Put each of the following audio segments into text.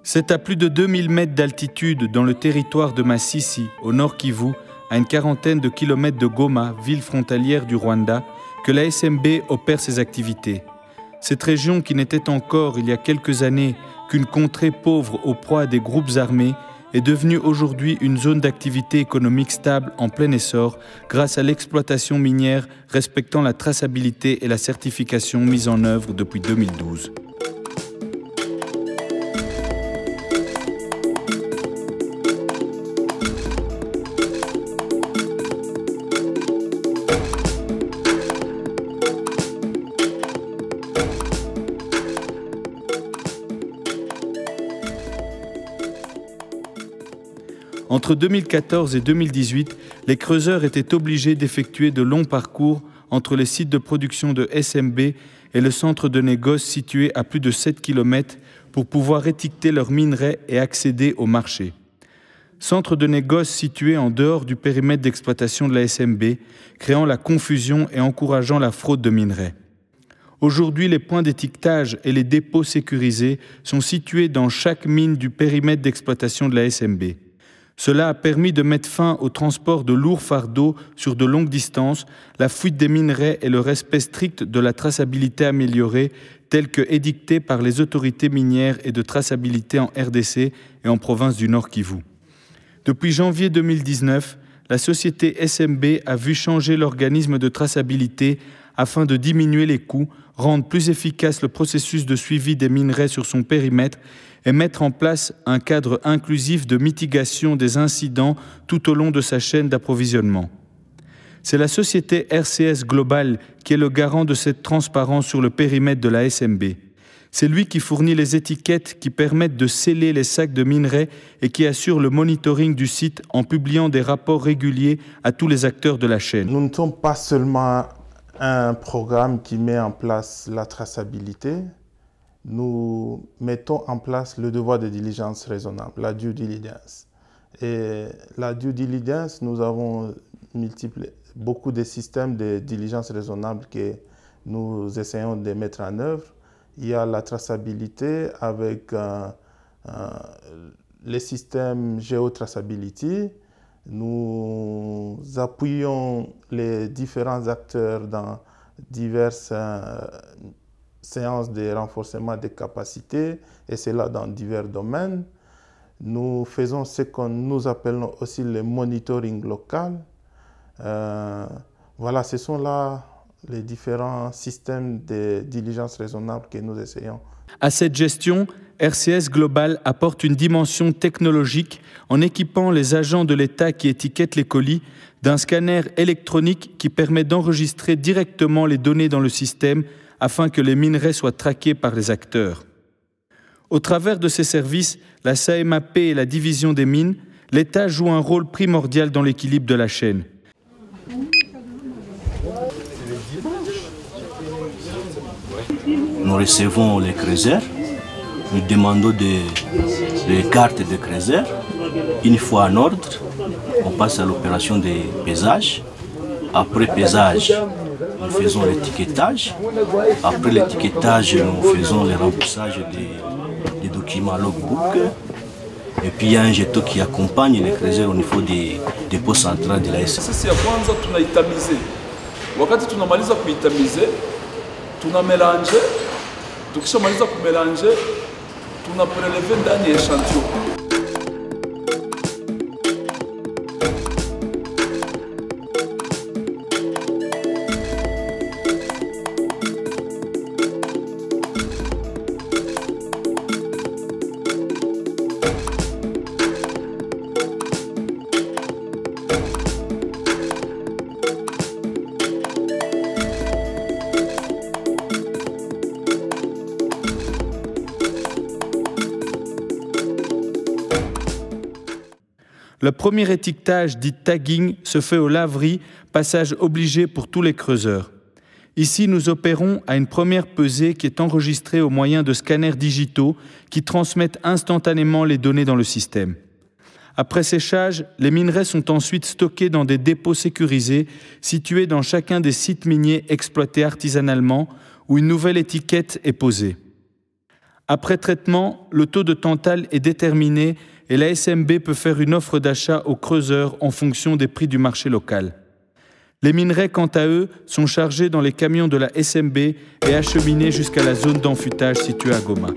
C'est à plus de 2000 mètres d'altitude dans le territoire de Masisi, au nord Kivu, à une quarantaine de kilomètres de Goma, ville frontalière du Rwanda, que la SMB opère ses activités. Cette région qui n'était encore, il y a quelques années, qu'une contrée pauvre aux proies des groupes armés, est devenue aujourd'hui une zone d'activité économique stable en plein essor grâce à l'exploitation minière respectant la traçabilité et la certification mise en œuvre depuis 2012. Entre 2014 et 2018, les creuseurs étaient obligés d'effectuer de longs parcours entre les sites de production de SMB et le centre de négoce situé à plus de 7 km pour pouvoir étiqueter leurs minerais et accéder au marché. Centre de négoce situé en dehors du périmètre d'exploitation de la SMB, créant la confusion et encourageant la fraude de minerais. Aujourd'hui, les points d'étiquetage et les dépôts sécurisés sont situés dans chaque mine du périmètre d'exploitation de la SMB. Cela a permis de mettre fin au transport de lourds fardeaux sur de longues distances, la fuite des minerais et le respect strict de la traçabilité améliorée telle que édictée par les autorités minières et de traçabilité en RDC et en province du Nord Kivu. Depuis janvier 2019, la société SMB a vu changer l'organisme de traçabilité afin de diminuer les coûts, rendre plus efficace le processus de suivi des minerais sur son périmètre et mettre en place un cadre inclusif de mitigation des incidents tout au long de sa chaîne d'approvisionnement. C'est la société RCS Global qui est le garant de cette transparence sur le périmètre de la SMB. C'est lui qui fournit les étiquettes qui permettent de sceller les sacs de minerais et qui assure le monitoring du site en publiant des rapports réguliers à tous les acteurs de la chaîne. Nous ne sommes pas seulement un programme qui met en place la traçabilité. Nous mettons en place le devoir de diligence raisonnable, la due diligence. Et la due diligence, nous avons beaucoup de systèmes de diligence raisonnable que nous essayons de mettre en œuvre. Il y a la traçabilité avec les systèmes GeoTraceability. Nous appuyons les différents acteurs dans diverses séances de renforcement des capacités, et cela dans divers domaines. Nous faisons ce que nous appelons aussi le monitoring local. Voilà, ce sont là les différents systèmes de diligence raisonnable que nous essayons. À cette gestion, RCS Global apporte une dimension technologique en équipant les agents de l'État qui étiquettent les colis d'un scanner électronique qui permet d'enregistrer directement les données dans le système afin que les minerais soient traqués par les acteurs. Au travers de ces services, la SAEMAP et la division des mines, l'État joue un rôle primordial dans l'équilibre de la chaîne. Nous recevons les creuseurs, nous demandons des cartes de creuseurs. Une fois en ordre, on passe à l'opération de pesage. Après pesage, nous faisons l'étiquetage. Après l'étiquetage, nous faisons le remplissage des documents logbook. Et puis il y a un jeton qui accompagne les creuseurs au niveau des dépôts centraux de la SMB. Sisi ya kwanza tunaitamize. Wakati tunamaliza kuitamize, tunamelange. Tukishamaliza kumelange, tunapreleve ndani ya echantillon. Le premier étiquetage, dit tagging, se fait au laverie, passage obligé pour tous les creuseurs. Ici, nous opérons à une première pesée qui est enregistrée au moyen de scanners digitaux qui transmettent instantanément les données dans le système. Après séchage, les minerais sont ensuite stockés dans des dépôts sécurisés situés dans chacun des sites miniers exploités artisanalement où une nouvelle étiquette est posée. Après traitement, le taux de tantale est déterminé et la SMB peut faire une offre d'achat aux creuseurs en fonction des prix du marché local. Les minerais, quant à eux, sont chargés dans les camions de la SMB et acheminés jusqu'à la zone d'enfûtage située à Goma.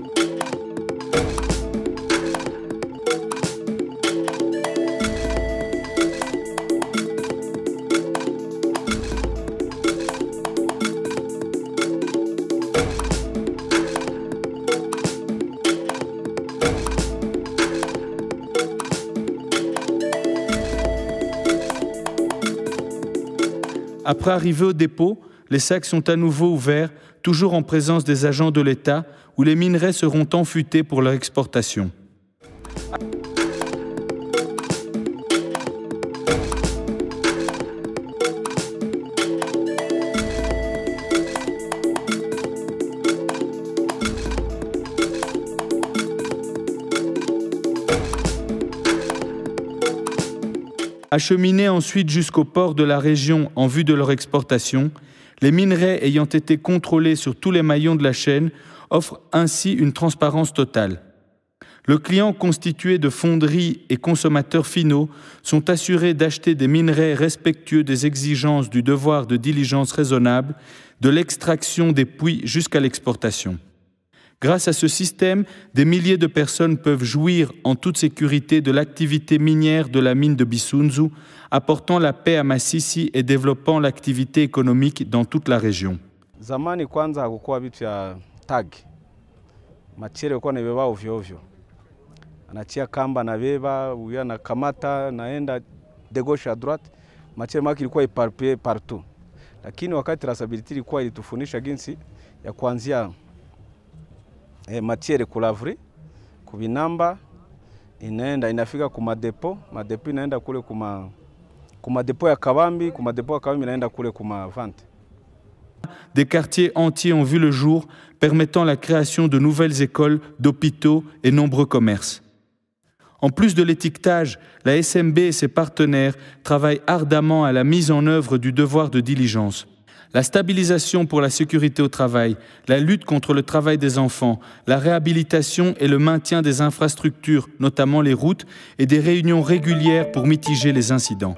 Après arriver au dépôt, les sacs sont à nouveau ouverts, toujours en présence des agents de l'État, où les minerais seront enfutés pour leur exportation. Acheminés ensuite jusqu'au port de la région en vue de leur exportation, les minerais ayant été contrôlés sur tous les maillons de la chaîne offrent ainsi une transparence totale. Le client constitué de fonderies et consommateurs finaux sont assurés d'acheter des minerais respectueux des exigences du devoir de diligence raisonnable, de l'extraction des puits jusqu'à l'exportation. Grâce à ce système, des milliers de personnes peuvent jouir en toute sécurité de l'activité minière de la mine de Bisunzu, apportant la paix à Masisi et développant l'activité économique dans toute la région. Zamani kwanza hakukuwa vitu ya tag. Machere yalikuwa nabeba ovyo ovyo. Anachia kamba nabeba, huyu anakamata, naenda de gauche à droite. Machere maki ilikuwa iparpie partout. Lakini wakati traceability ilikuwa ilitufundisha jinsi ya kuanzia matiere kulavri, kubinamba, inafika kumadepo, madepo inaenda kule kumadepo ya Kabambi, kumadepo ya Kabambi inaenda kule kumavante. Des quartiers entiers ont vu le jour, permettant la création de nouvelles écoles, d'hôpitaux et nombreux commerces. En plus de l'étiquetage, la SMB et ses partenaires travaillent ardemment à la mise en œuvre du devoir de diligence. La stabilisation pour la sécurité au travail, la lutte contre le travail des enfants, la réhabilitation et le maintien des infrastructures, notamment les routes, et des réunions régulières pour mitiger les incidents.